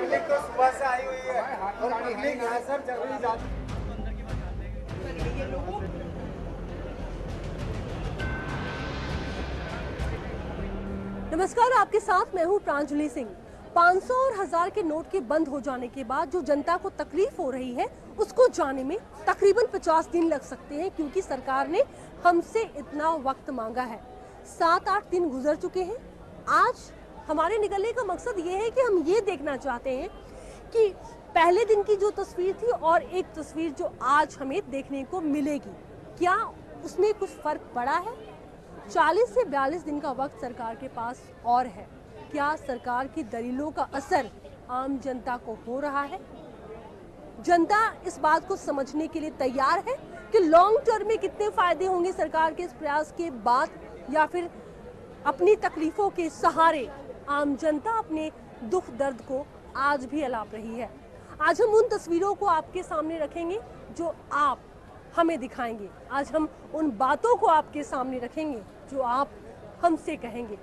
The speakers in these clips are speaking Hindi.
पब्लिक तो सुबह से आई हुई है और पब्लिक यहाँ सब जरूरी जाती। नमस्कार, आपके साथ मैं हूं प्रांजलि सिंह। 500 और 1000 के नोट के बंद हो जाने के बाद जो जनता को तकलीफ हो रही है उसको जाने में तकरीबन 50 दिन लग सकते हैं, क्योंकि सरकार ने हमसे इतना वक्त मांगा है। 7-8 दिन गुजर चुके हैं। आज हमारे निकलने का मकसद ये है कि हम ये देखना चाहते हैं कि पहले दिन की जो तस्वीर थी और एक तस्वीर जो आज हमें देखने को मिलेगी, क्या उसमें कुछ फर्क पड़ा है? 40 से 42 दिन का वक्त सरकार के पास और है। क्या सरकार की दलीलों का असर आम जनता को हो रहा है? जनता इस बात को समझने के लिए तैयार है कि लॉन्ग टर्म में कितने फायदे होंगे सरकार के इस प्रयास के बाद, या फिर अपनी तकलीफों के सहारे आम जनता अपने दुख दर्द को आज भी अलाप रही है। आज हम उन तस्वीरों को आपके सामने रखेंगे जो आप हमें दिखाएंगे। आज हम उन बातों को आपके सामने रखेंगे जो आप हमसे कहेंगे।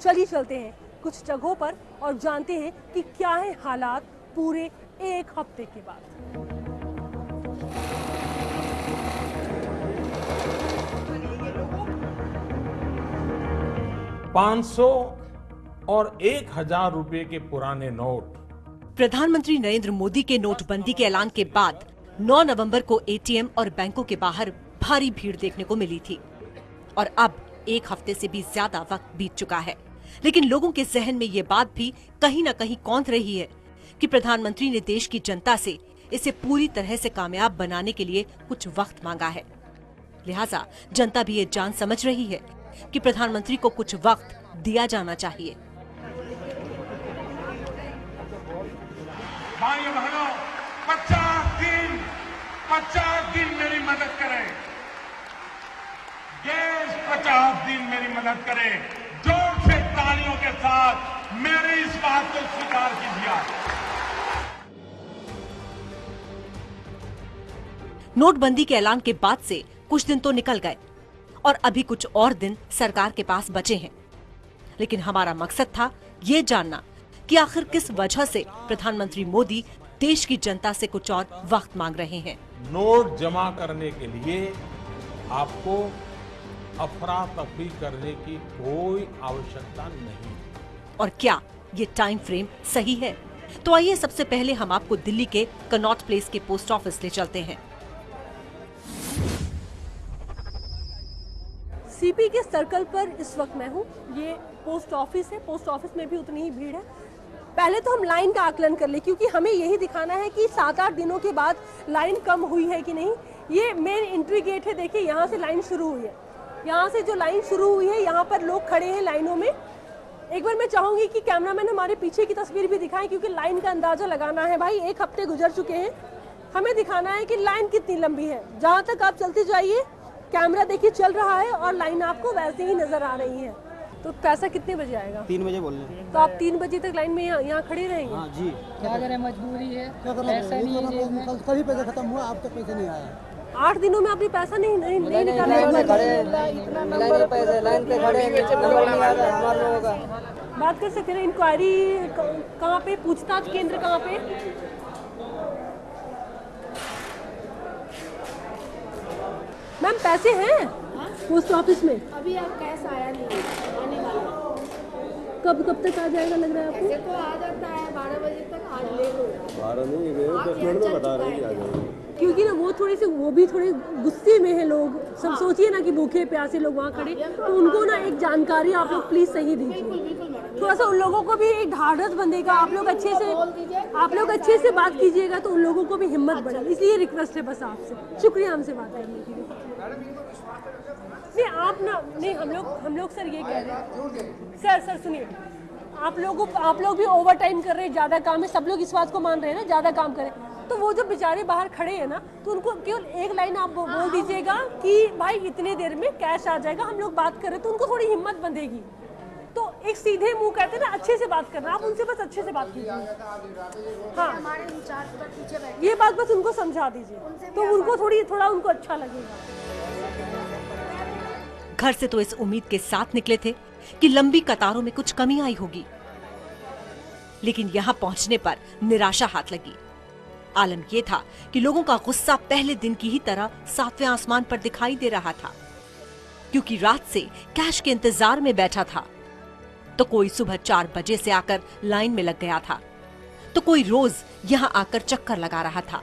चलिए चलते हैं कुछ जगहों पर और जानते हैं कि क्या है हालात पूरे एक हफ्ते के बाद। $500 और 1000 रुपए के पुराने नोट। प्रधानमंत्री नरेंद्र मोदी के नोटबंदी के ऐलान के बाद 9 नवंबर को एटीएम और बैंकों के बाहर भारी भीड़ देखने को मिली थी और अब एक हफ्ते से भी ज्यादा वक्त बीत चुका है, लेकिन लोगों के जहन में ये बात भी कहीं न कहीं कौंध रही है कि प्रधानमंत्री ने देश की जनता से इसे पूरी तरह से कामयाब बनाने के लिए कुछ वक्त मांगा है। लिहाजा जनता भी ये जान समझ रही है कि प्रधानमंत्री को कुछ वक्त दिया जाना चाहिए। भाइयों बहनों, 50 दिन मेरी मदद करें। देश 50 दिन मेरी मदद करे। जोर से तालियों के साथ मेरी इस बात को स्वीकार कीजिए। नोटबंदी के ऐलान के बाद से कुछ दिन तो निकल गए और अभी कुछ और दिन सरकार के पास बचे हैं, लेकिन हमारा मकसद था ये जानना कि आखिर किस वजह से प्रधानमंत्री मोदी देश की जनता से कुछ और वक्त मांग रहे हैं। नोट जमा करने के लिए आपको अफरा तफरी करने की कोई आवश्यकता नहीं। और क्या ये टाइम फ्रेम सही है? तो आइए सबसे पहले हम आपको दिल्ली के कनॉट प्लेस के पोस्ट ऑफिस ले चलते हैं। सीपी के सर्कल पर इस वक्त मैं हूँ। ये पोस्ट ऑफिस है। पोस्ट ऑफिस में भी उतनी ही भीड़ है। पहले तो हम लाइन का आकलन कर ले, क्योंकि हमें यही दिखाना है कि 7-8 दिनों के बाद लाइन कम हुई है कि नहीं। ये मेन एंट्री गेट है, देखिए यहाँ से लाइन शुरू हुई है। यहाँ से जो लाइन शुरू हुई है, यहाँ पर लोग खड़े हैं लाइनों में। एक बार मैं चाहूंगी कि कैमरामैन हमारे पीछे की तस्वीर भी दिखाएं, क्योंकि लाइन का अंदाजा लगाना है। भाई, एक हफ्ते गुजर चुके हैं, हमें दिखाना है कि लाइन कितनी लंबी है। जहाँ तक आप चलते जाइए, कैमरा देखिए चल रहा है और लाइन आपको वैसे ही नजर आ रही है। तो पैसा कितने बजे आएगा? 3 बजे बोल रहे हैं। तो आप 3 बजे तक लाइन में यहाँ खड़े रहेंगे? हाँ जी। क्या करें, मजबूरी है, पैसा नहीं है। कल ही पैसा खत्म हुआ, अब तक पैसा नहीं आया। 8 दिनों में आपने पैसा नहीं निकाला? बात कर सकते हैं। इंक्वायरी कहाँ पे, पूछताछ केंद्र कहाँ पे? मैम, पैसे हैं पोस्ट ऑफिस में? अभी आप कैश आया नहीं है, आने वाला है। कब तक आ जाएगा लग रहा है आपको? ऐसे तो आ जाता है 12 बजे तक। आज ले लो। 12 नहीं गए, 10 मिनट में बता रहे हैं कि आ जाएंगे। क्योंकि ना वो भी थोड़े गुस्से में है लोग। सब सोचिए ना कि भूखे प्यासे लोग वहाँ खड़े, तो उनको ना एक जानकारी आप लोग प्लीज सही दीजिए। थोड़ा सा उन लोगों को भी एक ढाढ़स बंधेगा। आप लोग अच्छे से बात कीजिएगा तो उन लोगों को भी हिम्मत बढ़ेगी। इसलिए रिक्वेस्ट है बस आपसे। शुक्रिया हमसे बात करने के लिए। नहीं, आप ना नहीं, हम लोग सर ये कह रहे हैं। सर सुनिए, आप लोग भी ओवर टाइम कर रहे हैं, ज़्यादा काम है। सब लोग इस बात को मान रहे हैं ना, ज़्यादा काम करें। तो वो जो बेचारे बाहर खड़े हैं ना, तो उनको केवल एक लाइन आप बोल दीजिएगा कि भाई इतने देर में कैश आ जाएगा, हम लोग बात करें, तो उनको थोड़ी हिम्मत बंधेगी। तो एक सीधे मुंह कहते हैं ना, अच्छे से बात करना। आप उनसे बस अच्छे से बात कीजिए। हाँ, हमारे इंचार्ज पर पीछे बैठे, ये बात बस उनको समझा दीजिए, तो उनको थोड़ा उनको अच्छा लगेगा। घर से तो इस उम्मीद के साथ निकले थे कि लंबी कतारों में कुछ कमी आई होगी, लेकिन यहाँ पहुँचने पर निराशा हाथ लगी। आलम ये था कि लोगों का गुस्सा पहले दिन की ही तरह सातवें आसमान पर दिखाई दे रहा था, क्योंकि रात से कैश के इंतजार में बैठा था। तो कोई सुबह 4 बजे से आकर लाइन में लग गया था, तो कोई रोज यहाँ आकर चक्कर लगा रहा था।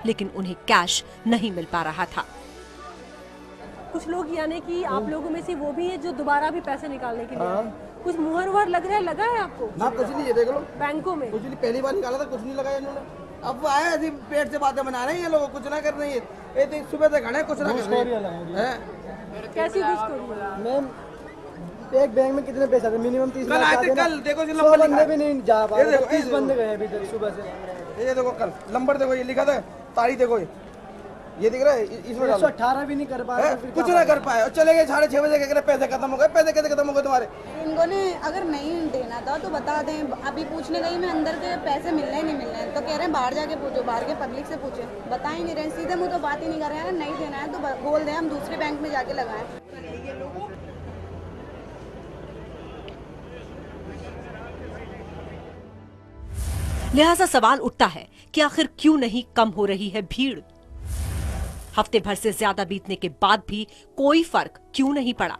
लेकिन उन्हें कैश नहीं मिल पा रहा था। कुछ लोग यानी कि आप लोगों में से वो भी है जो दोबारा भी पैसे निकालने के लिए कुछ मुहर वुहर लग है आपको? ना कुछ नहीं है, देख लो बैंकों में कुछ नहीं, पहली बार निकाला था, कुछ नहीं लगाया इन्होंने। अब वो आए ऐसी पेट से बातें बना रहे हैं ये लोग, कुछ ना कर रही है। ये तो सुबह से खड़े कुछ ना कर रहे हैं। कैसी घुसखोरी है? मैम एक बैंक में कितने पैसे थे? मिनिमम 30 कल आए थे, कल देखो जी 100 नंबर बंदे लिखा भी नहीं जा पा रहे, 30 बंदे गए अभी तक सुबह से। है। ये देखो कल नंबर देखो, ये लिखा था, तारीख देखो, ये दिख रहा है इसमें 118 भी नहीं कर पा रहे, कुछ ना कर पाए और चले गए 6:30 बजे के, पैसे खत्म हो गए। पैसे कैसे खत्म हो गए तुम्हारे? इनको ने अगर नहीं देना था तो बता दें। अभी पूछने गई मैं अंदर के पैसे मिल रहे हैं नहीं मिल रहे हैं, तो कह रहे हैं बाहर जाके पूछो, बाहर के पब्लिक से पूछे, बता ही नहीं रहे, सीधे मुंह तो बात ही नहीं कर रहे हैं। नहीं देना है तो बोल दें, हम दूसरे बैंक में जाके लगाएं। लिहाजा सवाल उठता है कि आखिर क्यों नहीं कम हो रही है भीड़? हफ्ते भर से ज्यादा बीतने के बाद भी कोई फर्क क्यों नहीं पड़ा?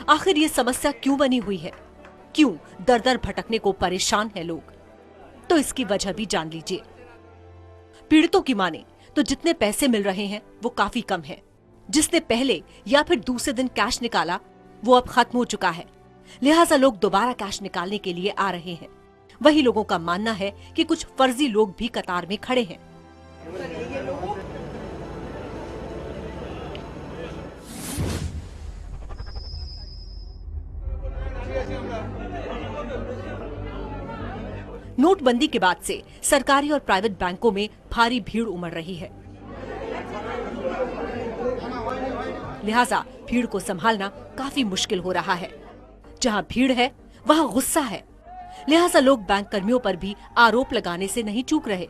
आखिर ये समस्या क्यों बनी हुई है? क्यों दर दर भटकने को परेशान है लोग? तो इसकी वजह भी जान लीजिए। पीड़ितों की माने तो जितने पैसे मिल रहे हैं वो काफी कम है। जिसने पहले या फिर दूसरे दिन कैश निकाला वो अब खत्म हो चुका है, लिहाजा लोग दोबारा कैश निकालने के लिए आ रहे हैं। वही लोगों का मानना है कि कुछ फर्जी लोग भी कतार में खड़े हैं। नोटबंदी के बाद से सरकारी और प्राइवेट बैंकों में भारी भीड़ उमड़ रही है, लिहाजा भीड़ को संभालना काफी मुश्किल हो रहा है। जहां भीड़ है वहां गुस्सा है, लिहाजा लोग बैंक कर्मियों पर भी आरोप लगाने से नहीं चूक रहे।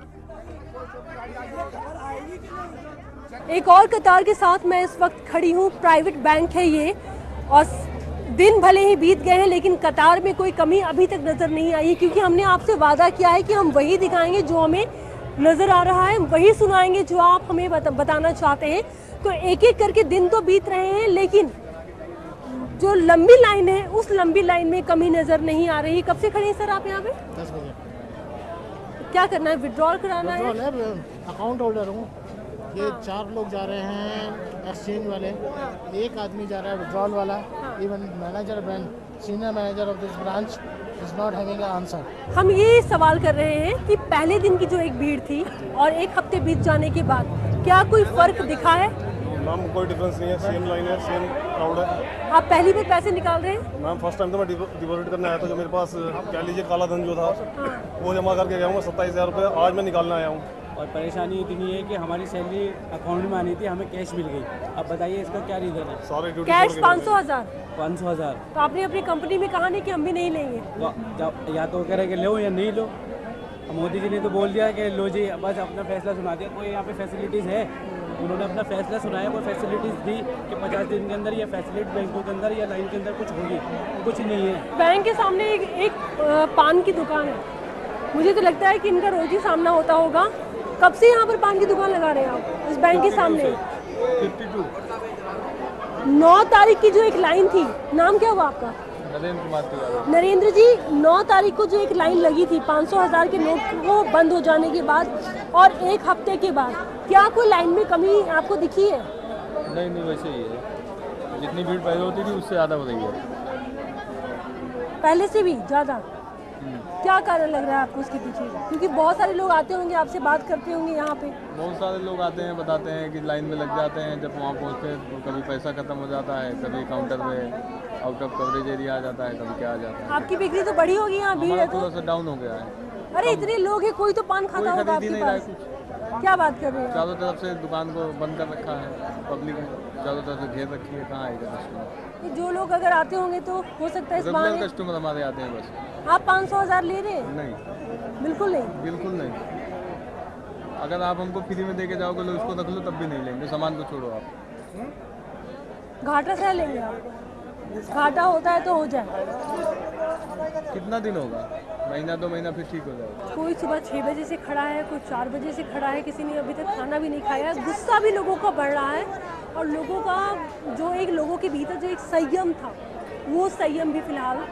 एक और कतार के साथ मैं इस वक्त खड़ी हूँ। प्राइवेट बैंक है ये, और दिन भले ही बीत गए हैं लेकिन कतार में कोई कमी अभी तक नजर नहीं आई है, क्योंकि हमने आपसे वादा किया है कि हम वही दिखाएंगे जो हमें नजर आ रहा है, वही सुनाएंगे जो आप हमें बताना चाहते हैं। तो एक एक करके दिन तो बीत रहे हैं, लेकिन जो लंबी लाइन है उस लंबी लाइन में कमी नजर नहीं आ रही। कब से खड़े हैं सर आप यहाँ पे? 10 बजे। क्या करना है? विड्रॉल कराना है? अकाउंट होल्डर हूँ। ये 4 लोग जा रहे हैं एक्सचेंज वाले, एक आदमी जा रहा है विड्रॉल वाला। Even manager bank, senior manager of this branch is not having an answer. हम ये सवाल कर रहे हैं कि पहले दिन की जो एक भीड़ थी और एक हफ्ते बीत जाने के बाद क्या कोई फर्क दिखा है? मैम कोई डिफरेंस नहीं है, सेम लाइन है, सेम क्राउड है। आप पहली बार पैसे निकाल रहे हैं? मैम फर्स्ट टाइम तो मैं डिपॉजिट करने आया था, जो मेरे पास कह लीजिए काला धन जो था वो जमा करके गया हूँ 27,000 रुपये। आज मैं निकालने आया हूँ। और परेशानी इतनी है कि हमारी सैलरी अकाउंट में आनी थी, हमें कैश मिल गई। अब बताइए इसका क्या रीज़न है? सारे ड्यूटी कैश 500,000। 500,000 तो आपने अपनी कंपनी में कहा नहीं कि हम भी नहीं लेंगे? तो या तो कह रहे कि लो या नहीं लो। मोदी जी ने तो बोल दिया कि लो जी, बस अपना फैसला सुना दिया। कोई यहाँ पे फैसिलिटीज़ है? उन्होंने अपना फैसला सुनाया, कोई फैसिलिटीज़ दी कि 50 दिन के अंदर या फैसिलिटी बैंकों के अंदर या लाइन के अंदर कुछ होगी? कुछ नहीं है। बैंक के सामने एक पान की दुकान है, मुझे तो लगता है कि इनका रोज ही सामना होता होगा। कब से यहाँ पर पान की दुकान लगा रहे हैं आप इस बैंक के सामने? 52। 9 तारीख की जो एक लाइन थी, नाम क्या हुआ आपका? नरेंद्र कुमार। नरेंद्र जी, 9 तारीख को जो एक लाइन लगी थी 500,000 के नोट को बंद हो जाने के बाद और एक हफ्ते के बाद, क्या कोई लाइन में कमी आपको दिखी है? नहीं वैसे ही है, जितनी भीड़ पहले होती थी उससे ज़्यादा हो रही है। पहले से भी ज़्यादा? क्या कारण लग रहा है आपको उसके पीछे? क्योंकि बहुत सारे लोग आते होंगे, आपसे बात करते होंगे यहाँ पे। बहुत सारे लोग आते हैं, बताते हैं कि लाइन में लग जाते हैं। जब वहाँ पहुँचते हैं तो कभी पैसा खत्म हो जाता है, कभी काउंटर में आउट ऑफ कवरेज एरिया आ जाता है, कभी क्या आ जाता है। आपकी बिक्री तो बड़ी होगी यहाँ, भीड़ है तो? थोड़ा सा डाउन हो गया है। अरे इतने लोग हैं, कोई तो पान खाता होगा आपके पास। क्या बात कर रहे हैं? चारों तरफ से दुकान को बंद कर रखा है, पब्लिक चारों तरफ से घेर रखी है, कहाँ आएगा कस्टमर? जो लोग अगर आते होंगे तो हो सकता है इस बहाने कस्टमर हमारे आते हैं बस। आप 500,000 ले रहे हैं? नहीं, बिल्कुल नहीं। बिल्कुल नहीं। अगर आप हमको फ्री में दे के जाओगे लो, उसको रख लो तब भी नहीं लेंगे, सामान को छोड़ो आप। घाटा सह लेंगे आप? घाटा होता है तो हो जाए। कितना दिन होगा? महीना 2 महीना फिर ठीक हो जाएगा। कोई सुबह 6 बजे से खड़ा है, कोई 4 बजे से खड़ा है, किसी ने अभी तक खाना भी नहीं खाया। गुस्सा भी लोगों का बढ़ रहा है और लोगों का जो एक लोगों के भीतर जो एक संयम था वो संयम भी फिलहाल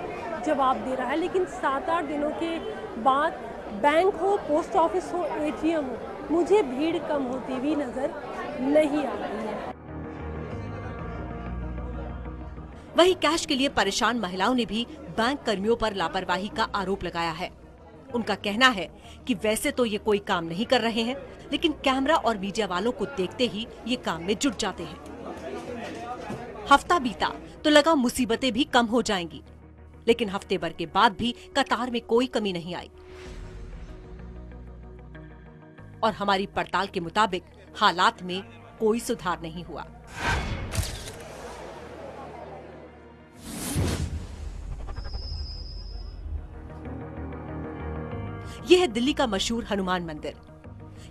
जवाब दे रहा है। लेकिन 7-8 दिनों के बाद बैंक हो, पोस्ट ऑफिस हो, ATM हो, मुझे भीड़ कम होती हुई नजर नहीं आ रही है। वहीं कैश के लिए परेशान महिलाओं ने भी बैंक कर्मियों पर लापरवाही का आरोप लगाया है। उनका कहना है कि वैसे तो ये कोई काम नहीं कर रहे हैं, लेकिन कैमरा और मीडिया वालों को देखते ही ये काम में जुट जाते हैं। हफ्ता बीता तो लगा मुसीबतें भी कम हो जाएंगी, लेकिन हफ्ते भर के बाद भी कतार में कोई कमी नहीं आई और हमारी पड़ताल के मुताबिक हालात में कोई सुधार नहीं हुआ। यह है दिल्ली का मशहूर हनुमान मंदिर।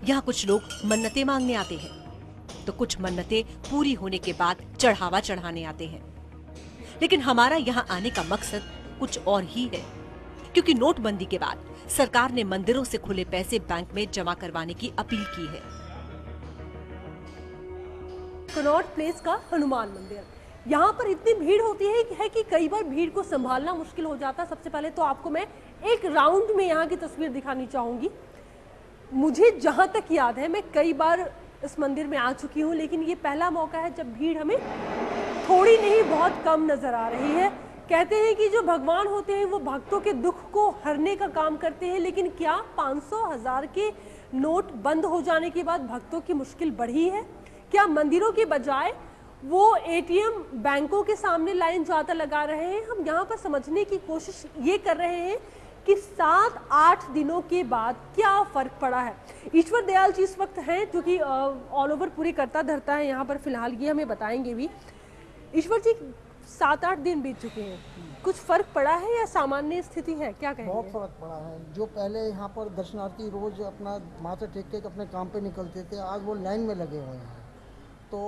यहाँ कुछ लोग मन्नतें मांगने आते हैं, तो कुछ मन्नतें पूरी होने के बाद चढ़ावा चढ़ाने आते हैं। लेकिन हमारा यहाँ आने का मकसद कुछ और ही है, क्योंकि नोटबंदी के बाद सरकार ने मंदिरों से खुले पैसे बैंक में जमा करवाने की अपील की है। कनॉट प्लेस का हनुमान मंदिर, यहाँ पर इतनी भीड़ होती है कि कई बार भीड़ को संभालना मुश्किल हो जाता है। सबसे पहले तो आपको मैं एक राउंड में यहाँ की तस्वीर दिखानी चाहूंगी। मुझे जहाँ तक याद है मैं कई बार इस मंदिर में आ चुकी हूँ, लेकिन ये पहला मौका है जब भीड़ हमें थोड़ी नहीं बहुत कम नजर आ रही है। कहते हैं कि जो भगवान होते हैं वो भक्तों के दुख को हरने का काम करते हैं, लेकिन क्या 500,000 के नोट बंद हो जाने के बाद भक्तों की मुश्किल बढ़ी है? क्या मंदिरों के बजाय वो ATM बैंकों के सामने लाइन ज्यादा लगा रहे हैं? हम यहाँ पर समझने की कोशिश ये कर रहे हैं कि 7-8 दिनों के बाद क्या फर्क पड़ा है। ईश्वर दयाल जी इस वक्त हैं, जो कि ऑल ओवर पूरी करता धरता है यहाँ पर फिलहाल, ये हमें बताएंगे भी। ईश्वर जी, 7-8 दिन बीत चुके हैं, कुछ फर्क पड़ा है या सामान्य स्थिति है, क्या कहेंगे? बहुत फर्क पड़ा है। जो पहले यहाँ पर दर्शनार्थी रोज अपना माथे टेक के अपने काम पे निकलते थे, आज वो लाइन में लगे हुए हैं। तो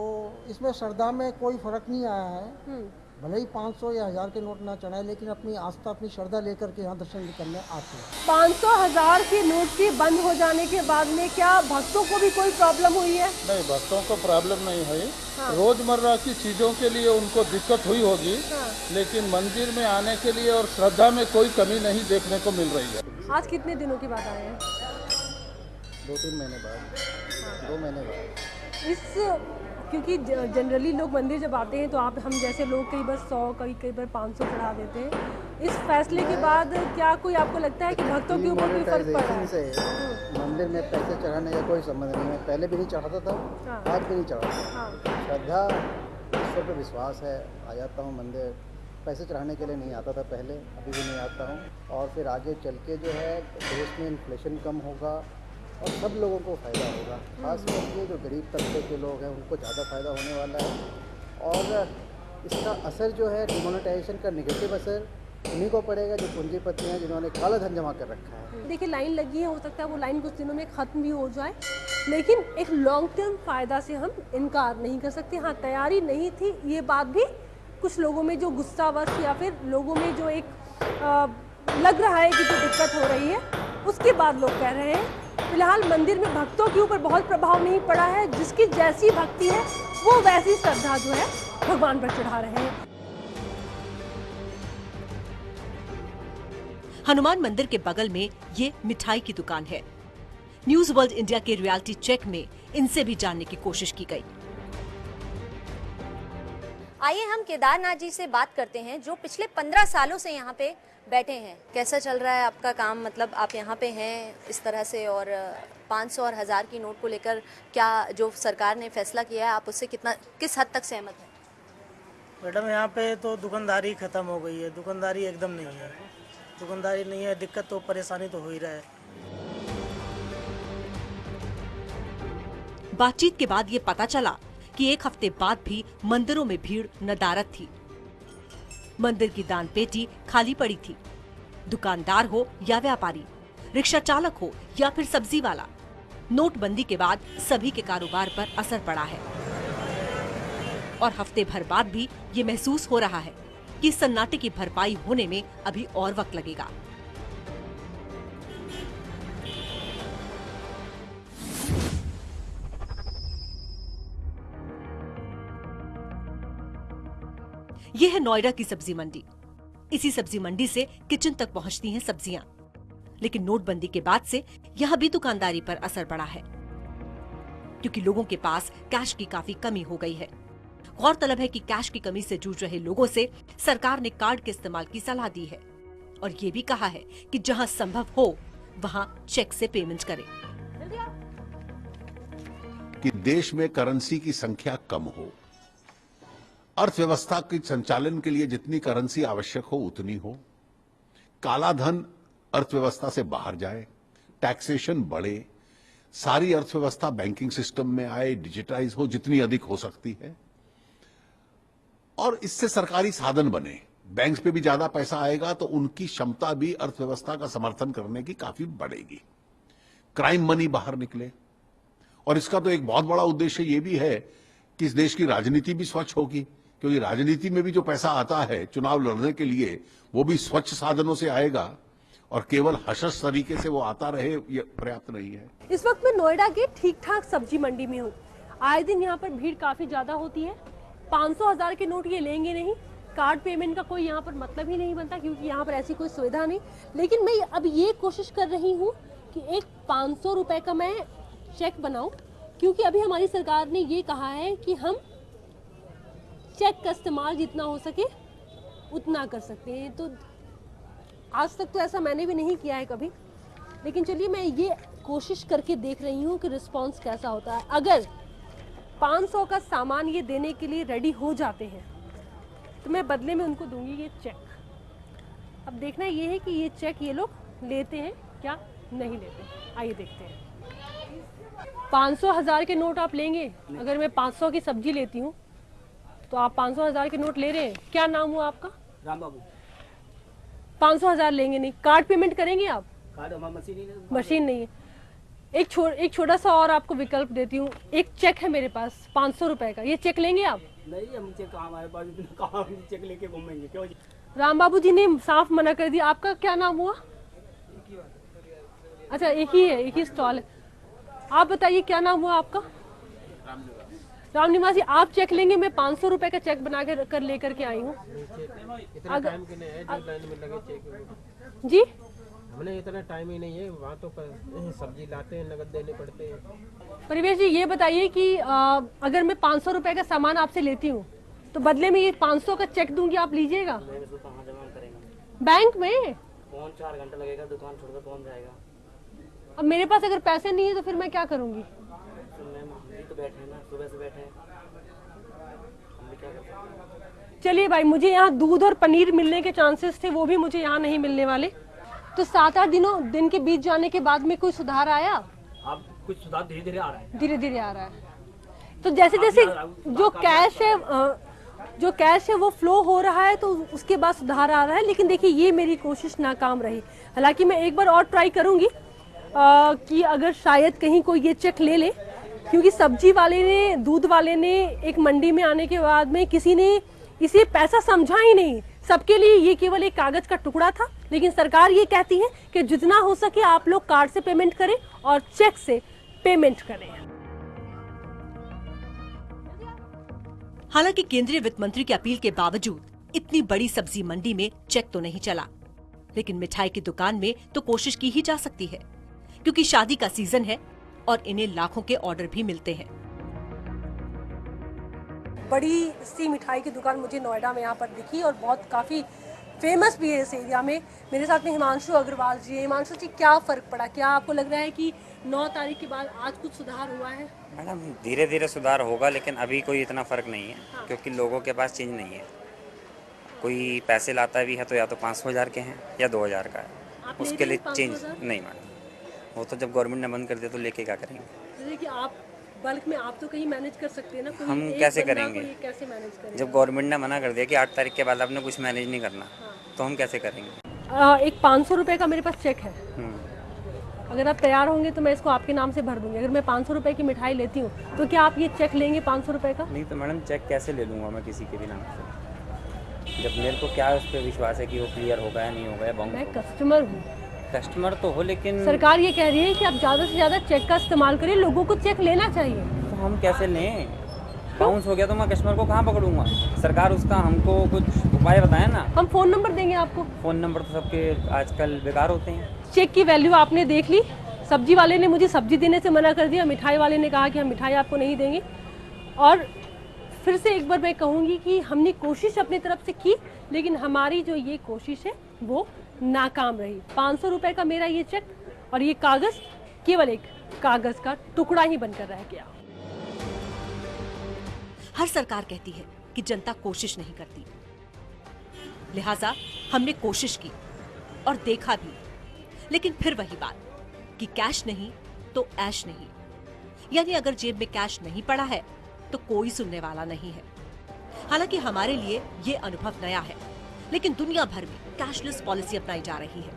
इसमें श्रद्धा में कोई फर्क नहीं आया है। भले ही 500 या 1000 के नोट ना चढ़ाए, लेकिन अपनी आस्था, अपनी श्रद्धा लेकर के यहाँ दर्शन करने आते हैं। 500,000 के नोट के बंद हो जाने के बाद में क्या भक्तों को भी कोई प्रॉब्लम हुई है? नहीं, भक्तों को प्रॉब्लम नहीं हुई। रोजमर्रा की चीजों के लिए उनको दिक्कत हुई होगी, लेकिन मंदिर में आने के लिए और श्रद्धा में कोई कमी नहीं देखने को मिल रही है। आज कितने दिनों के बाद आए हैं? 2-3 महीने बाद, 2 महीने बाद। क्योंकि जनरली लोग मंदिर जब आते हैं तो हम जैसे लोग कई बार 100, कई बार 500 चढ़ा देते हैं। इस फैसले के बाद क्या कोई आपको लगता है कि भक्तों के ऊपर कोई फर्क पड़ा है? से मंदिर में पैसे चढ़ाने का कोई संबंध नहीं है। पहले भी नहीं चढ़ाता था, आज भी नहीं चढ़ाता। श्रद्धा, ईश्वर पर विश्वास है, आ जाता हूँ मंदिर। पैसे चढ़ाने के लिए नहीं आता था पहले, अभी भी नहीं आता हूँ। और फिर आगे चल के जो है देश में इन्फ्लेशन कम होगा और सब लोगों को फ़ायदा होगा। खास करके जो गरीब तबके के लोग हैं उनको ज़्यादा फ़ायदा होने वाला है। और इसका असर जो है डिमोनेटाइजेशन का नेगेटिव असर उन्हीं को पड़ेगा जो पूंजीपति हैं, जिन्होंने काला धन जमा कर रखा है। देखिए, लाइन लगी है, हो सकता है वो लाइन कुछ दिनों में ख़त्म भी हो जाए, लेकिन एक लॉन्ग टर्म फ़ायदा से हम इनकार नहीं कर सकते। हाँ, तैयारी नहीं थी, ये बात भी कुछ लोगों में जो गुस्सावश या फिर लोगों में जो एक लग रहा है कि जो दिक्कत हो रही है, उसके बाद लोग कह रहे हैं। फिलहाल मंदिर में भक्तों के ऊपर बहुत प्रभाव नहीं पड़ा है। जिसकी जैसी भक्ति है वो वैसी श्रद्धा जो है भगवान पर चढ़ा रहे हैं। हनुमान मंदिर के बगल में ये मिठाई की दुकान है। न्यूज वर्ल्ड इंडिया के रियलिटी चेक में इनसे भी जानने की कोशिश की गई। आइए हम केदारनाथ जी से बात करते हैं, जो पिछले 15 सालों से यहाँ पे बैठे हैं। कैसा चल रहा है आपका काम? मतलब आप यहाँ पे हैं इस तरह से, और 500 और 1000 की नोट को लेकर क्या जो सरकार ने फैसला किया है, आप उससे किस हद तक सहमत हैं? मैडम, यहाँ पे तो दुकानदारी ख़त्म हो गई है। दुकानदारी एकदम नहीं है। दुकानदारी नहीं है, दिक्कत तो परेशानी तो हो ही रहा है। बातचीत के बाद ये पता चला कि एक हफ्ते बाद भी मंदिरों में भीड़ नदारद थी। मंदिर की दान पेटी खाली पड़ी थी। दुकानदार हो या व्यापारी, रिक्शा चालक हो या फिर सब्जी वाला, नोटबंदी के बाद सभी के कारोबार पर असर पड़ा है। और हफ्ते भर बाद भी ये महसूस हो रहा है कि इस सन्नाटे की भरपाई होने में अभी और वक्त लगेगा। यह है नोएडा की सब्जी मंडी। इसी सब्जी मंडी से किचन तक पहुंचती हैं सब्जियां। लेकिन नोटबंदी के बाद से यहां भी दुकानदारी पर असर पड़ा है, क्योंकि लोगों के पास कैश की काफी कमी हो गई है। गौरतलब है कि कैश की कमी से जूझ रहे लोगों से सरकार ने कार्ड के इस्तेमाल की सलाह दी है और ये भी कहा है कि जहां संभव हो वहां चेक से पेमेंट करें। कि देश में करेंसी की संख्या कम हो, अर्थव्यवस्था के संचालन के लिए जितनी करेंसी आवश्यक हो उतनी हो, काला धन अर्थव्यवस्था से बाहर जाए, टैक्सेशन बढ़े, सारी अर्थव्यवस्था बैंकिंग सिस्टम में आए, डिजिटाइज हो जितनी अधिक हो सकती है, और इससे सरकारी साधन बने। बैंक्स पे भी ज्यादा पैसा आएगा तो उनकी क्षमता भी अर्थव्यवस्था का समर्थन करने की काफी बढ़ेगी। क्राइम मनी बाहर निकले, और इसका तो एक बहुत बड़ा उद्देश्य ये भी है कि इस देश की राजनीति भी स्वच्छ होगी, क्योंकि राजनीति में भी जो पैसा आता है चुनाव लड़ने के लिए वो भी स्वच्छ साधनों से आएगा, और केवल हशस तरीके से वो आता रहे ये पर्याप्त नहीं है। इस वक्त मैं नोएडा के ठीक ठाक सब्जी मंडी में हूँ। आए दिन यहाँ पर भीड़ काफी ज्यादा होती है। 500,000 के नोट ये लेंगे नहीं, कार्ड पेमेंट का कोई यहाँ पर मतलब ही नहीं बनता, क्योंकि यहाँ पर ऐसी कोई सुविधा नहीं। लेकिन मैं अब ये कोशिश कर रही हूँ कि एक 500 रुपए का मैं चेक बनाऊं, क्योंकि अभी हमारी सरकार ने ये कहा है कि हम चेक का इस्तेमाल जितना हो सके उतना कर सकते हैं। तो आज तक तो ऐसा मैंने भी नहीं किया है कभी, लेकिन चलिए मैं ये कोशिश करके देख रही हूँ कि रिस्पॉन्स कैसा होता है। अगर 500 का सामान ये देने के लिए रेडी हो जाते हैं तो मैं बदले में उनको दूंगी ये चेक। अब देखना ये है कि ये चेक ये लोग लेते हैं क्या नहीं लेते। आइए देखते हैं। 500,000 के नोट आप लेंगे? अगर मैं 500 की सब्जी लेती हूँ तो आप 500,000 के नोट ले रहे हैं। क्या नाम हुआ आपका? राम बाबू। 500,000 लेंगे नहीं, कार्ड पेमेंट करेंगे आप? कार्ड हमारा मशीन नहीं है। एक छोटा सा और आपको विकल्प देती हूँ। एक चेक है मेरे पास 500 रुपए का, ये चेक लेंगे आप? नहीं, हम चेक हमारे पास कहाँ चेक लेके घूमेंगे, क्यों? राम बाबू जी ने साफ मना कर दिया। आपका क्या नाम हुआ? अच्छा, एक ही स्टॉल है। आप बताइए क्या नाम हुआ आपका? राम निवासी। आप चेक लेंगे? मैं 500 रुपए का चेक बना कर लेकर के आई हूँ। जी हमने इतना टाइम ही नहीं है, वहाँ तो सब्जी लाते हैं, नगद देने पड़ते हैं। परिवेश जी ये बताइए कि अगर मैं 500 रुपए का सामान आपसे लेती हूँ तो बदले में ये 500 का चेक दूंगी, आप लीजिएगा? बैंक में कौन 4 घंटे लगेगा, दुकान छोड़कर कौन जाएगा? अब मेरे पास अगर पैसे नहीं है तो फिर मैं क्या करूँगी? तो बैठे हैं ना, सुबह से बैठे हैं, हम भी क्या कर सकते हैं? चलिए भाई, मुझे यहाँ दूध और पनीर मिलने के चांसेस थे, वो भी मुझे यहाँ नहीं मिलने वाले। तो 7-8 दिन के बीत जाने के बाद में कोई सुधार आया? अब कुछ सुधार धीरे धीरे आ रहा है। धीरे धीरे आ रहा है। तो जैसे जैसे जो कैश है वो फ्लो हो रहा है तो उसके बाद सुधार आ रहा है। लेकिन देखिए ये मेरी कोशिश नाकाम रही। हालांकि मैं एक बार और ट्राई करूंगी कि अगर शायद कहीं कोई ये चेक ले ले, क्योंकि सब्जी वाले ने, दूध वाले ने एक मंडी में आने के बाद में किसी ने इसे पैसा समझा ही नहीं। सबके लिए ये केवल एक कागज का टुकड़ा था। लेकिन सरकार ये कहती है कि जितना हो सके आप लोग कार्ड से पेमेंट करें और चेक से पेमेंट करें। हालांकि केंद्रीय वित्त मंत्री की अपील के बावजूद इतनी बड़ी सब्जी मंडी में चेक तो नहीं चला, लेकिन मिठाई की दुकान में तो कोशिश की ही जा सकती है, क्योंकि शादी का सीजन है और इन्हें लाखों के ऑर्डर भी मिलते हैं। बड़ी सी मिठाई की दुकान मुझे नोएडा में यहाँ पर दिखी और बहुत काफ़ी फेमस भी है इस एरिया में। मेरे साथ में हिमांशु अग्रवाल जी है। हिमांशु जी, क्या फ़र्क पड़ा? क्या आपको लग रहा है कि 9 तारीख के बाद आज कुछ सुधार हुआ है? मैडम, धीरे धीरे सुधार होगा, लेकिन अभी कोई इतना फ़र्क नहीं है। हाँ। क्योंकि लोगों के पास चेंज नहीं है। कोई पैसे लाता भी है तो या तो 500,000 के हैं या 2,000 का है, उसके लिए चेंज नहीं। मैडम, वो तो जब गवर्नमेंट ने बंद कर दिया तो लेके क्या करेंगे? जैसे कि आप बल्क में आप तो कहीं मैनेज कर सकते हैं ना, कोई हम कैसे करेंगे? कैसे मैनेज करेंगे? जब गवर्नमेंट ने मना कर दिया कि 8 तारीख के बाद आपने कुछ मैनेज नहीं करना, हाँ। तो हम कैसे करेंगे? एक 500 रुपए का मेरे पास चेक है। अगर आप तैयार होंगे तो मैं इसको आपके नाम से भर दूंगी। अगर मैं 500 रुपए की मिठाई लेती हूँ तो क्या आप ये चेक लेंगे 500 रुपए का? नहीं तो मैडम चेक कैसे ले लूँगा मैं किसी के भी नाम से, जब मेरे को क्या उस पर विश्वास है कि वो क्लियर होगा या नहीं होगा या बाउंस। मैं कस्टमर हूँ। कस्टमर तो हो, लेकिन सरकार ये कह रही है कि आप ज़्यादा से ज़्यादा चेक का इस्तेमाल करिए, लोगों को चेक लेना चाहिए। तो हम कैसे लें? बाउंस हो गया तो मैं कस्टमर को कहाँ पकड़ूंगा? सरकार उसका हमको कुछ उपाय बताए ना। हम फ़ोन नंबर देंगे आपको। फ़ोन नंबर तो सबके आजकल बेकार होते हैं। चेक की वैल्यू आपने देख ली, सब्जी वाले ने मुझे सब्जी देने से मना कर दिया, मिठाई वाले ने कहा कि हम मिठाई आपको नहीं देंगे। और फिर से एक बार मैं कहूँगी कि हमने कोशिश अपनी तरफ से की, लेकिन हमारी जो ये कोशिश है वो नाकाम रही। 500 रुपए का मेरा ये चेक और ये कागज़ केवल एक कागज़ का टुकड़ा ही बनकर रह गया। हर सरकार कहती है कि जनता कोशिश नहीं करती, लिहाजा हमने कोशिश की और देखा भी, लेकिन फिर वही बात कि कैश नहीं तो ऐश नहीं। यानी अगर जेब में कैश नहीं पड़ा है तो कोई सुनने वाला नहीं है। हालांकि हमारे लिए ये अनुभव नया है, लेकिन दुनिया भर में कैशलेस पॉलिसी अपनाई जा रही है।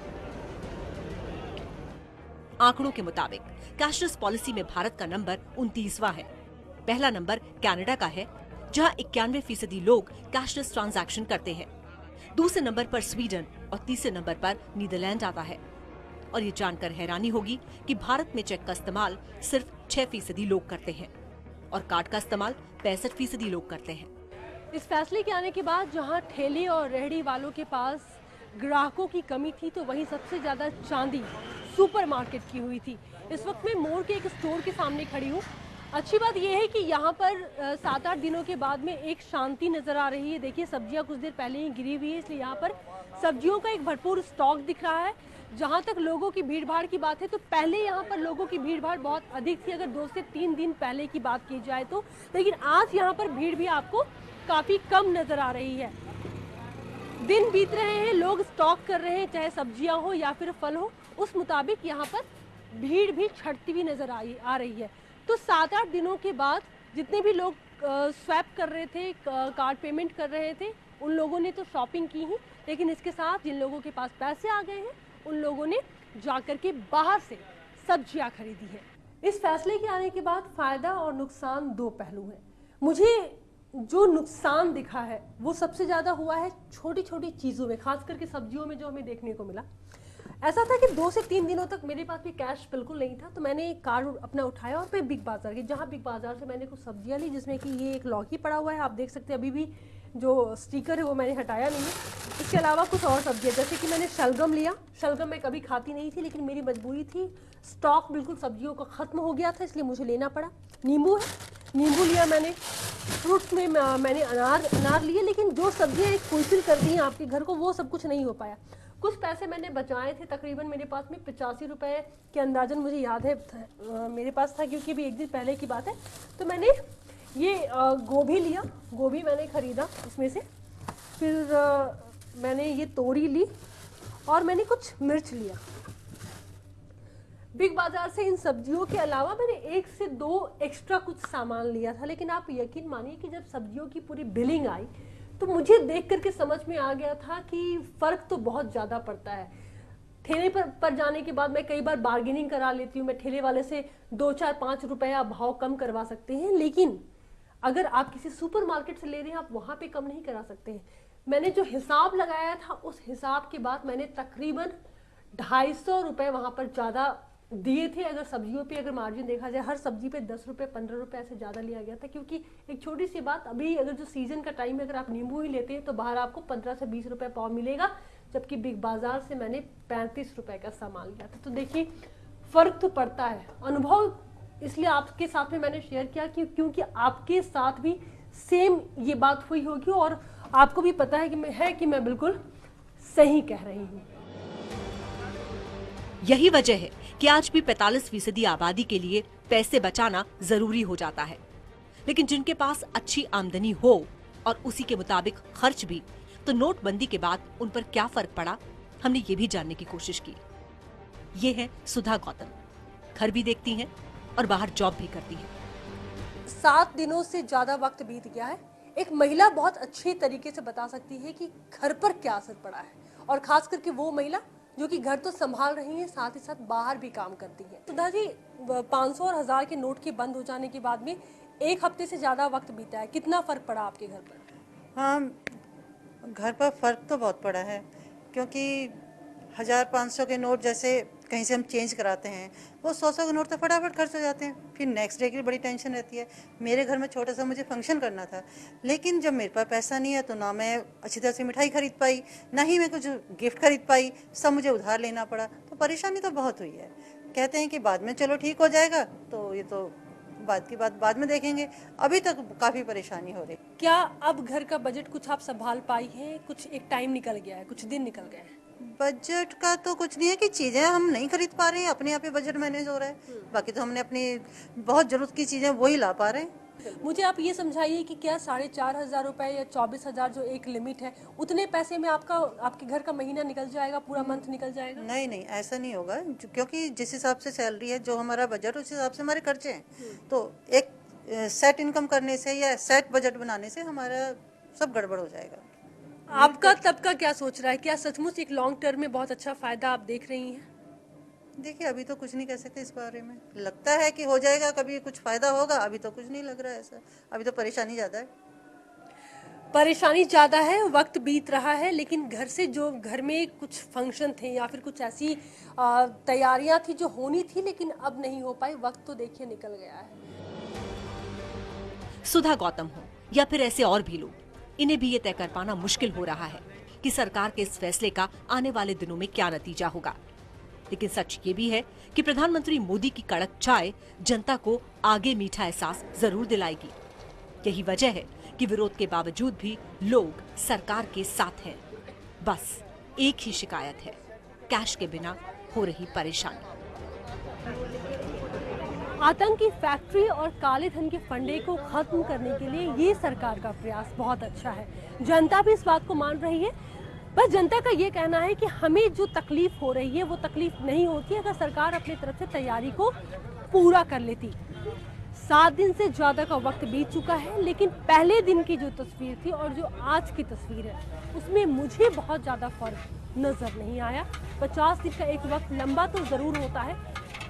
आंकड़ों के मुताबिक कैशलेस पॉलिसी में भारत का नंबर 29वां है। पहला नंबर कनाडा का है, जहां 91% लोग कैशलेस ट्रांजैक्शन करते हैं। दूसरे नंबर पर स्वीडन और तीसरे नंबर पर नीदरलैंड आता है। और ये जानकर हैरानी होगी कि भारत में चेक का इस्तेमाल सिर्फ 6% लोग करते हैं और कार्ड का इस्तेमाल 65% लोग करते हैं। इस फैसले के आने के बाद जहां ठेले और रेहड़ी वालों के पास ग्राहकों की कमी थी, तो वहीं सबसे ज्यादा चांदी सुपरमार्केट की हुई थी। इस वक्त मैं मोड़ के एक स्टोर के सामने खड़ी हूँ। अच्छी बात यह है कि यहाँ पर 7-8 दिनों के बाद में एक शांति नजर आ रही है। देखिए सब्जियाँ कुछ देर पहले ही गिरी हुई है, इसलिए यहाँ पर सब्जियों का एक भरपूर स्टॉक दिख रहा है। जहाँ तक लोगों की भीड़ भाड़ की बात है, तो पहले यहाँ पर लोगों की भीड़ भाड़ बहुत अधिक थी, अगर 2 से 3 दिन पहले की बात की जाए तो। लेकिन आज यहाँ पर भीड़ भी आपको काफी कम नजर आ रही है। दिन बीत रहे हैं, लोग स्टॉक कर रहे हैं, चाहे सब्जियां हो या फिर फल हो, उस मुताबिक यहाँ पर भीड़ भी छटती हुई नजर आ रही है। तो 7-8 दिनों के बाद जितने भी लोग स्वैप कर रहे थे, कार्ड पेमेंट कर रहे थे, उन लोगों ने तो शॉपिंग की ही, लेकिन इसके साथ जिन लोगों के पास पैसे आ गए हैं उन लोगों ने जाकर के बाहर से सब्जियां खरीदी है। इस फैसले के आने के बाद फायदा और नुकसान 2 पहलू हैं। मुझे जो नुकसान दिखा है वो सबसे ज़्यादा हुआ है छोटी छोटी चीज़ों में, खास करके सब्जियों में जो हमें देखने को मिला। ऐसा था कि 2 से 3 दिनों तक मेरे पास भी कैश बिल्कुल नहीं था, तो मैंने कार्ड अपना उठाया और मैं बिग बाज़ार गई, जहाँ बिग बाज़ार से मैंने कुछ सब्जियाँ ली, जिसमें कि ये एक लौकी पड़ा हुआ है, आप देख सकते हैं अभी भी जो स्टिकर है वो मैंने हटाया नहीं है। इसके अलावा कुछ और सब्जियाँ, जैसे कि मैंने शलगम लिया। शलगम मैं कभी खाती नहीं थी, लेकिन मेरी मजबूरी थी, स्टॉक बिल्कुल सब्जियों का ख़त्म हो गया था, इसलिए मुझे लेना पड़ा। नींबू है, नींबू लिया मैंने। फ्रूट्स में मैंने अनार लिए, लेकिन जो सब्जियाँ एक फुलफिल करती हैं आपके घर को, वो सब कुछ नहीं हो पाया। कुछ पैसे मैंने बचाए थे, तकरीबन मेरे पास में 85 रुपये के अंदाजन मुझे याद है मेरे पास था, क्योंकि अभी 1 दिन पहले की बात है। तो मैंने ये गोभी लिया, गोभी मैंने ख़रीदा इसमें से, फिर मैंने ये तोरी ली और मैंने कुछ मिर्च लिया। बिग बाज़ार से इन सब्जियों के अलावा मैंने 1 से 2 एक्स्ट्रा कुछ सामान लिया था। लेकिन आप यकीन मानिए कि जब सब्जियों की पूरी बिलिंग आई तो मुझे देख करके समझ में आ गया था कि फ़र्क तो बहुत ज़्यादा पड़ता है। ठेले पर जाने के बाद मैं कई बार बार्गेनिंग करा लेती हूँ, मैं ठेले वाले से 2, 4, 5 रुपये आप भाव कम करवा सकते हैं, लेकिन अगर आप किसी सुपरमार्केट से ले रहे हैं आप वहाँ पे कम नहीं करा सकते हैं। मैंने जो हिसाब लगाया था उस हिसाब के बाद मैंने तकरीबन 250 रुपये वहाँ पर ज़्यादा दिए थे। अगर सब्जियों पे अगर मार्जिन देखा जाए, हर सब्जी पे 10 रुपये 15 रुपये ऐसे ज़्यादा लिया गया था, क्योंकि एक छोटी सी बात, अभी अगर जो सीज़न का टाइम है, अगर आप नींबू ही लेते हैं तो बाहर आपको 15 से 20 रुपये पाव मिलेगा, जबकि बिग बाज़ार से मैंने 35 रुपये का सामान लिया था। तो देखिए फ़र्क तो पड़ता है। अनुभव इसलिए आपके साथ में मैंने शेयर किया क्योंकि आपके साथ भी सेम ये बात हुई होगी और आपको भी पता है कि मैं बिल्कुल सही कह रही हूँ। यही वजह है कि आज भी 45% आबादी के लिए पैसे बचाना जरूरी हो जाता है। लेकिन जिनके पास अच्छी आमदनी हो और उसी के मुताबिक खर्च भी, तो नोटबंदी के बाद उन पर क्या फर्क पड़ा, हमने ये भी जानने की कोशिश की। ये है सुधा गौतम, घर भी देखती हैं और बाहर जॉब भी करती हैं। 7 दिनों से ज्यादा वक्त बीत गया है। एक महिला बहुत अच्छे तरीके से बता सकती है कि घर पर क्या असर पड़ा है, और खास करके वो महिला जो कि घर तो संभाल रही हैं, साथ ही साथ बाहर भी काम करती हैं। सुधा जी, 500 और 1000 के नोट के बंद हो जाने के बाद में 1 हफ्ते से ज़्यादा वक्त बीता है, कितना फ़र्क पड़ा आपके घर पर? हाँ, घर पर फ़र्क तो बहुत पड़ा है, क्योंकि 1000-500 के नोट जैसे कहीं से हम चेंज कराते हैं, वो 100-100 के नोट तो फटाफट खर्च हो जाते हैं। फिर नेक्स्ट डे की बड़ी टेंशन रहती है। मेरे घर में छोटा सा मुझे फंक्शन करना था, लेकिन जब मेरे पास पैसा नहीं है तो ना मैं अच्छी तरह से मिठाई खरीद पाई, ना ही मैं कुछ गिफ्ट खरीद पाई, सब मुझे उधार लेना पड़ा। तो परेशानी तो बहुत हुई है। कहते हैं कि बाद में चलो ठीक हो जाएगा, तो ये तो बाद की बात बाद में देखेंगे। अभी तक काफ़ी परेशानी हो रही। क्या अब घर का बजट कुछ आप संभाल पाई हैं? कुछ एक टाइम निकल गया है, कुछ दिन निकल गए हैं। बजट का तो कुछ नहीं है कि चीज़ें हम नहीं खरीद पा रहे हैं, अपने आप ही बजट मैनेज हो रहा है। बाकी तो हमने अपनी बहुत ज़रूरत की चीज़ें वही ला पा रहे हैं। मुझे आप ये समझाइए कि क्या 4500 रुपये या 24,000 जो एक लिमिट है, उतने पैसे में आपके घर का महीना निकल जाएगा, पूरा मंथ निकल जाएगा? नहीं नहीं, ऐसा नहीं होगा, क्योंकि जिस हिसाब से सैलरी है, जो हमारा बजट, उस हिसाब से हमारे खर्चे हैं। तो एक सेट इनकम करने से या सेट बजट बनाने से हमारा सब गड़बड़ हो जाएगा। आपका तब का क्या सोच रहा है? क्या सचमुच एक लॉन्ग टर्म में बहुत अच्छा फायदा आप देख रही हैं? देखिए, अभी तो कुछ नहीं कह सकते इस बारे में। लगता है कि हो जाएगा, कभी कुछ फायदा होगा, अभी तो कुछ नहीं लग रहा है ऐसा। अभी तो परेशानी ज़्यादा है। परेशानी ज़्यादा है, वक्त बीत रहा है, लेकिन घर से जो घर में कुछ फंक्शन थे या फिर कुछ ऐसी तैयारियां थी जो होनी थी, लेकिन अब नहीं हो पाई। वक्त तो देखिए निकल गया है। सुधा गौतम हो या फिर ऐसे और भी लोग, इन्हें भी ये तय कर पाना मुश्किल हो रहा है कि सरकार के इस फैसले का आने वाले दिनों में क्या नतीजा होगा। लेकिन सच ये भी है कि प्रधानमंत्री मोदी की कड़क चाय जनता को आगे मीठा एहसास जरूर दिलाएगी। यही वजह है कि विरोध के बावजूद भी लोग सरकार के साथ हैं। बस एक ही शिकायत है, कैश के बिना हो रही परेशानी। आतंकी फैक्ट्री और काले धन के फंडे को खत्म करने के लिए ये सरकार का प्रयास बहुत अच्छा है। जनता भी इस बात को मान रही है। बस जनता का ये कहना है कि हमें जो तकलीफ हो रही है वो तकलीफ नहीं होती अगर सरकार अपनी तरफ से तैयारी को पूरा कर लेती। 7 दिन से ज़्यादा का वक्त बीत चुका है, लेकिन पहले दिन की जो तस्वीर थी और जो आज की तस्वीर है उसमें मुझे बहुत ज़्यादा फर्क नज़र नहीं आया। 50 दिन का एक वक्त लंबा तो ज़रूर होता है,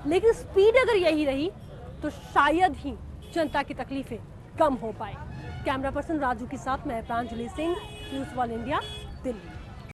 लेकिन स्पीड अगर यही रही तो शायद ही जनता की तकलीफें कम हो पाए। कैमरा पर्सन राजू के साथ मैं प्रांजलि सिंह, न्यूज़ 1 इंडिया, दिल्ली।